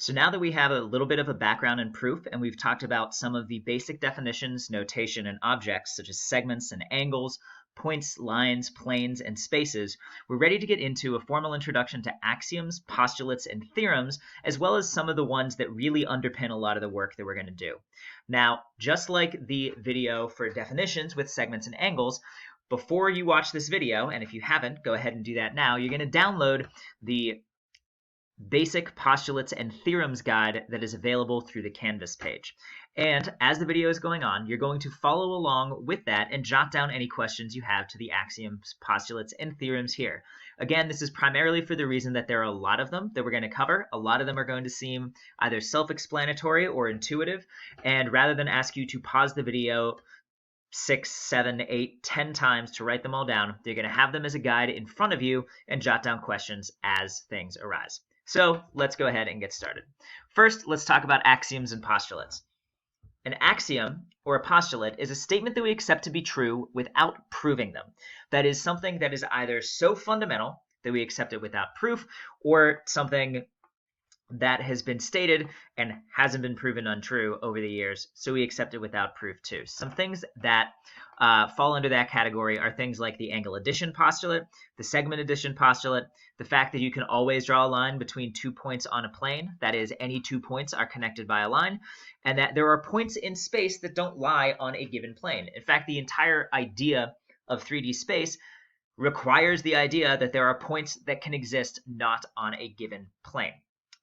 So now that we have a little bit of a background in proof and we've talked about some of the basic definitions, notation, and objects such as segments and angles, points, lines, planes, and spaces, we're ready to get into a formal introduction to axioms, postulates, and theorems, as well as some of the ones that really underpin a lot of the work that we're going to do. Now, just like the video for definitions with segments and angles, before you watch this video, and if you haven't, go ahead and do that now, you're going to download the Basic Postulates and Theorems guide that is available through the Canvas page. And as the video is going on, you're going to follow along with that and jot down any questions you have to the axioms, postulates, and theorems here. Again, this is primarily for the reason that there are a lot of them that we're going to cover. A lot of them are going to seem either self-explanatory or intuitive, and rather than ask you to pause the video 6, 7, 8, 10 times to write them all down, you're going to have them as a guide in front of you and jot down questions as things arise. So let's go ahead and get started. First, let's talk about axioms and postulates. An axiom, or a postulate, is a statement that we accept to be true without proving them. That is something that is either so fundamental that we accept it without proof, or something that has been stated and hasn't been proven untrue over the years, so we accept it without proof too. Some things that fall under that category are things like the angle addition postulate, the segment addition postulate, the fact that you can always draw a line between 2 points on a plane, that is, any 2 points are connected by a line, and that there are points in space that don't lie on a given plane. In fact, the entire idea of 3D space requires the idea that there are points that can exist not on a given plane.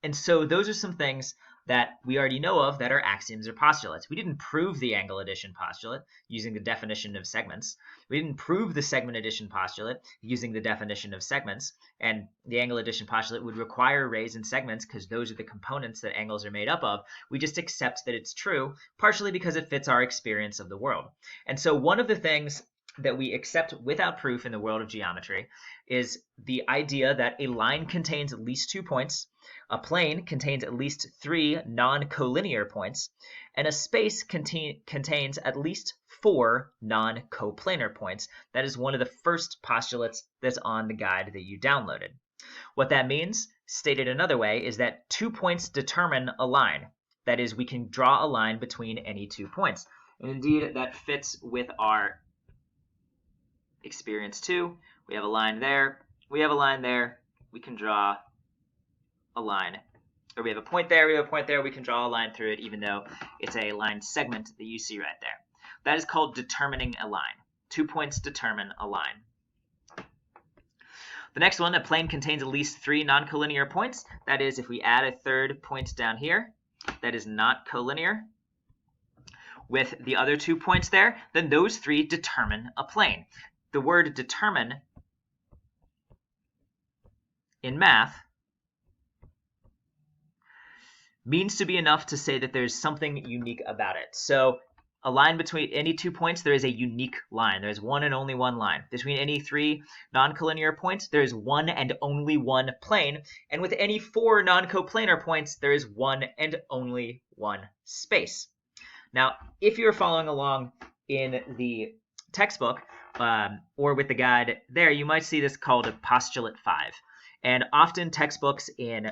And so those are some things that we already know of that are axioms or postulates. We didn't prove the angle addition postulate using the definition of segments. We didn't prove the segment addition postulate using the definition of segments. And the angle addition postulate would require rays and segments because those are the components that angles are made up of. We just accept that it's true, partially because it fits our experience of the world. And so one of the things that we accept without proof in the world of geometry is the idea that a line contains at least 2 points, a plane contains at least 3 non-collinear points, and a space contains at least 4 non-coplanar points. That is one of the first postulates that's on the guide that you downloaded. What that means, stated another way, is that 2 points determine a line. That is, we can draw a line between any 2 points. And indeed, that fits with our experience too. We have a line there, we have a line there, we can draw a line, or we have a point there, we have a point there, we can draw a line through it even though it's a line segment that you see right there. That is called determining a line. 2 points determine a line. The next one, a plane contains at least 3 non-collinear points. That is, if we add a third point down here that is not collinear with the other 2 points there, then those 3 determine a plane. The word determine in math means to be enough to say that there's something unique about it. So a line between any 2 points, there is a unique line. There's one and only one line. Between any 3 non-collinear points, there is one and only one plane. And with any 4 non-coplanar points, there is one and only one space. Now, if you're following along in the textbook, or with the guide there, you might see this called a postulate 5. And often textbooks in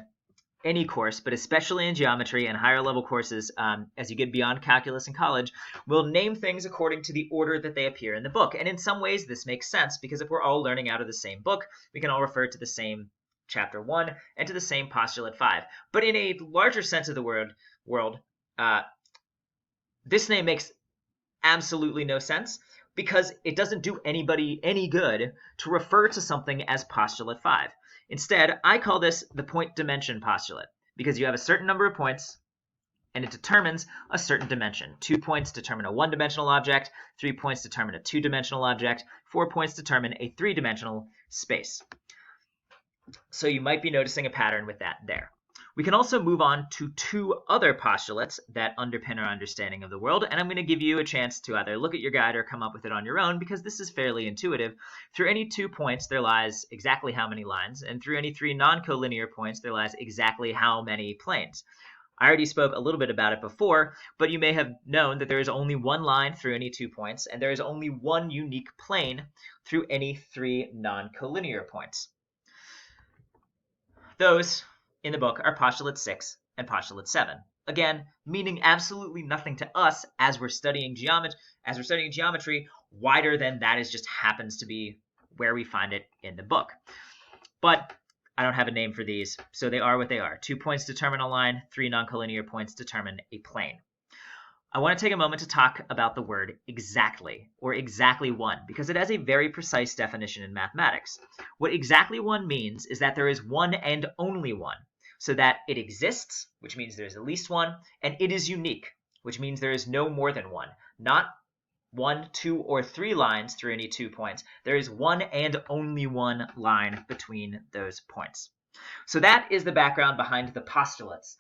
any course, but especially in geometry and higher level courses, as you get beyond calculus in college, will name things according to the order that they appear in the book. And in some ways, this makes sense because if we're all learning out of the same book, we can all refer to the same chapter 1 and to the same postulate 5. But in a larger sense of the world, this name makes absolutely no sense, because it doesn't do anybody any good to refer to something as postulate 5. Instead, I call this the point dimension postulate, because you have a certain number of points, and it determines a certain dimension. 2 points determine a 1-dimensional object, 3 points determine a 2-dimensional object, 4 points determine a 3-dimensional space. So you might be noticing a pattern with that there. We can also move on to 2 other postulates that underpin our understanding of the world, and I'm going to give you a chance to either look at your guide or come up with it on your own, because this is fairly intuitive. Through any 2 points, there lies exactly how many lines, and through any 3 non-collinear points, there lies exactly how many planes. I already spoke a little bit about it before, but you may have known that there is only one line through any 2 points, and there is only one unique plane through any 3 non-collinear points. Those in the book are postulate 6 and postulate 7. Again, meaning absolutely nothing to us as we're studying geometry, wider than that is just happens to be where we find it in the book. But I don't have a name for these, so they are what they are. 2 points determine a line, 3 non-collinear points determine a plane. I want to take a moment to talk about the word exactly, or exactly one, because it has a very precise definition in mathematics. What exactly one means is that there is one and only one, so that it exists, which means there's at least one, and it is unique, which means there is no more than one, not 1, 2, or 3 lines through any 2 points. There is one and only one line between those points. So that is the background behind the postulates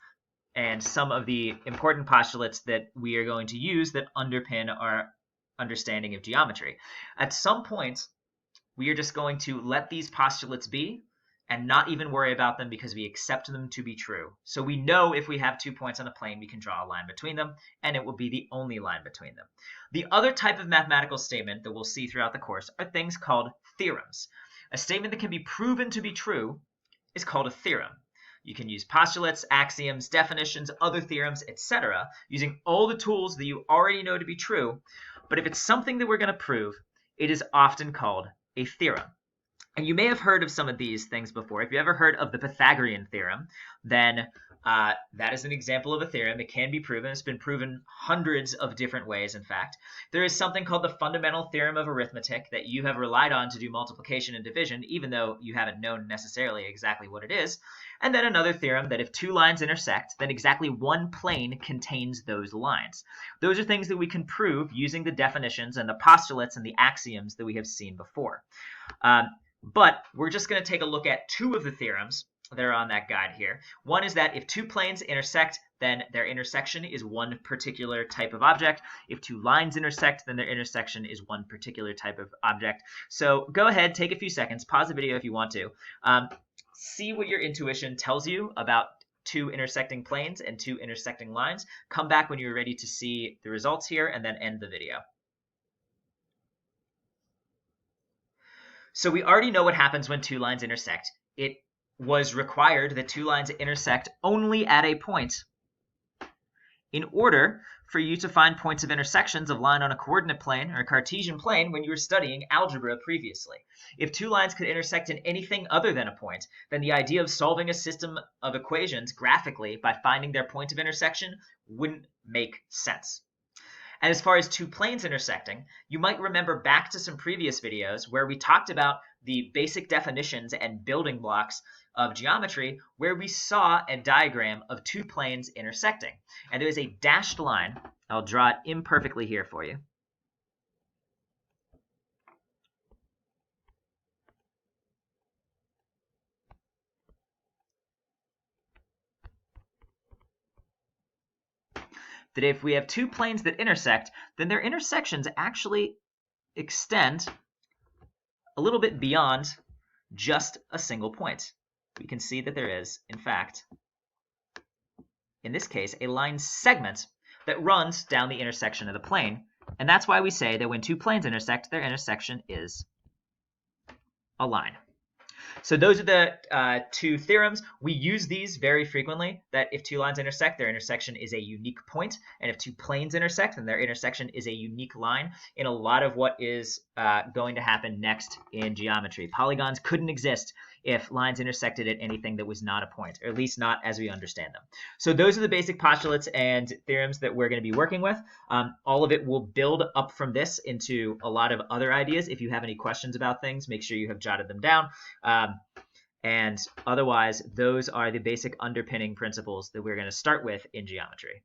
and some of the important postulates that we are going to use that underpin our understanding of geometry. At some point, we are just going to let these postulates be and not even worry about them because we accept them to be true. So we know if we have 2 points on a plane, we can draw a line between them, and it will be the only line between them. The other type of mathematical statement that we'll see throughout the course are things called theorems. A statement that can be proven to be true is called a theorem. You can use postulates, axioms, definitions, other theorems, etc., using all the tools that you already know to be true. But if it's something that we're going to prove, it is often called a theorem. And you may have heard of some of these things before. If you ever heard of the Pythagorean theorem, then that is an example of a theorem. It can be proven. It's been proven hundreds of different ways, in fact. There is something called the fundamental theorem of arithmetic that you have relied on to do multiplication and division, even though you haven't known necessarily exactly what it is. And then another theorem that if 2 lines intersect, then exactly one plane contains those lines. Those are things that we can prove using the definitions and the postulates and the axioms that we have seen before. But we're just going to take a look at 2 of the theorems that are on that guide here. One is that if 2 planes intersect, then their intersection is one particular type of object. If 2 lines intersect, then their intersection is one particular type of object. So go ahead, take a few seconds, pause the video if you want to. See what your intuition tells you about 2 intersecting planes and 2 intersecting lines. Come back when you're ready to see the results here and then end the video. So we already know what happens when 2 lines intersect. It was required that 2 lines intersect only at a point in order for you to find points of intersections of line on a coordinate plane or a Cartesian plane when you were studying algebra previously. If 2 lines could intersect in anything other than a point, then the idea of solving a system of equations graphically by finding their point of intersection wouldn't make sense. And as far as 2 planes intersecting, you might remember back to some previous videos where we talked about the basic definitions and building blocks of geometry where we saw a diagram of 2 planes intersecting. And there is a dashed line. I'll draw it imperfectly here for you. That if we have 2 planes that intersect, then their intersections actually extend a little bit beyond just a single point. We can see that there is, in fact, in this case, a line segment that runs down the intersection of the plane. And that's why we say that when 2 planes intersect, their intersection is a line. So those are the 2 theorems. We use these very frequently, that if 2 lines intersect, their intersection is a unique point. And if 2 planes intersect, then their intersection is a unique line in a lot of what is going to happen next in geometry. Polygons couldn't exist if lines intersected at anything that was not a point, or at least not as we understand them. So those are the basic postulates and theorems that we're going to be working with. All of it will build up from this into a lot of other ideas. If you have any questions about things, make sure you have jotted them down. And otherwise, those are the basic underpinning principles that we're going to start with in geometry.